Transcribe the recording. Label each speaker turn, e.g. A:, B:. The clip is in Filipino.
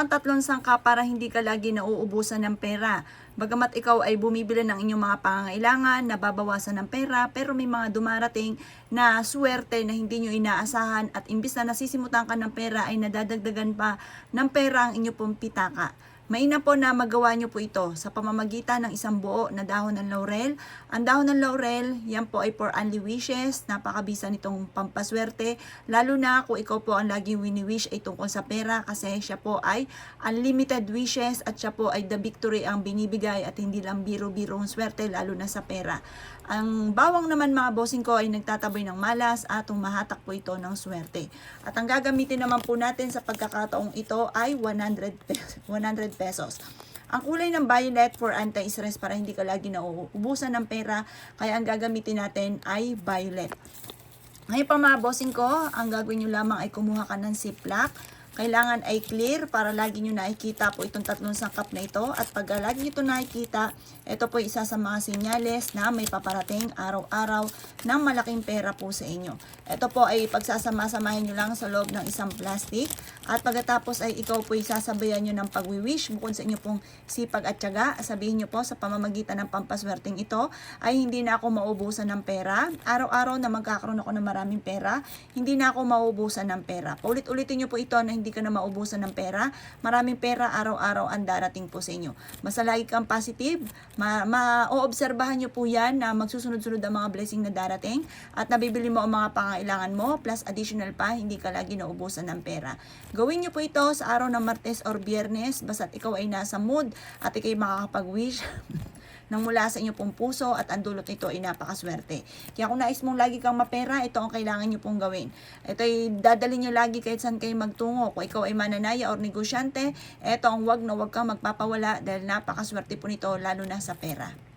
A: ang tatlong sangka para hindi ka lagi nauubusan ng pera. Bagamat ikaw ay bumibili ng inyong mga pangangailangan, nababawasan ng pera, pero may mga dumarating na swerte na hindi nyo inaasahan at imbis na nasisimutan ka ng pera ay nadadagdagan pa ng pera ang inyong pong pitaka. Mainam po na magawa nyo po ito sa pamamagitan ng isang buo na dahon ng laurel. Ang dahon ng laurel, yan po ay for only wishes. Napakabisa nitong pampaswerte. Lalo na kung ikaw po ang laging wini-wish ay tungkol sa pera kasi siya po ay unlimited wishes at siya po ay the victory ang binibigay at hindi lang biro-birong swerte lalo na sa pera. Ang bawang naman mga bossing ko ay nagtataboy ng malas at humahatak po ito ng swerte. At ang gagamitin naman po natin sa pagkakataong ito ay 100 pesos. Ang kulay ng violet for anti-stress para hindi ka lagi nauubusan ng pera. Kaya ang gagamitin natin ay violet. Ngayon pa mga bossing ko, ang gagawin nyo lamang ay kumuha ka ng ziplock. Kailangan ay clear para lagi nyo nakikita po itong tatlong sangkap na ito. At pag lagi nyo ito nakikita, ito po isa sa mga senyales na may paparating araw-araw ng malaking pera po sa inyo. Ito po ay pagsasama-samahin nyo lang sa loob ng isang plastic. At pagkatapos ay ikaw po isasabayan nyo ng pagwiwish bukod sa inyo pong sipag at tiyaga. Sabihin nyo po sa pamamagitan ng pampaswerteng ito ay hindi na ako maubusan ng pera. Araw-araw na magkakaroon ako ng maraming pera, hindi na ako maubusan ng pera. Paulit-ulitin nyo po ito na hindi ka na maubusan ng pera. Maraming pera araw-araw ang darating po sa inyo. Basta lagi kang positive, maoobserbahan nyo po yan na magsusunod-sunod ang mga blessing na darating at nabibili mo ang mga pangailangan mo plus additional pa, hindi ka lagi naubusan ng pera. Gawin nyo po ito sa araw ng Martes or Biyernes basta't ikaw ay nasa mood at ikay makakapag-wish nang mula sa inyo pong puso at ang dulot nito ay napakaswerte. Kaya kung nais mong lagi kang mapera, ito ang kailangan nyo pong gawin. Ito ay dadalhin nyo lagi kahit saan kayo magtungo. Kung ikaw ay mananaya or negosyante, ito ang wag na wag kang magpapawala dahil napakaswerte po nito lalo na sa pera.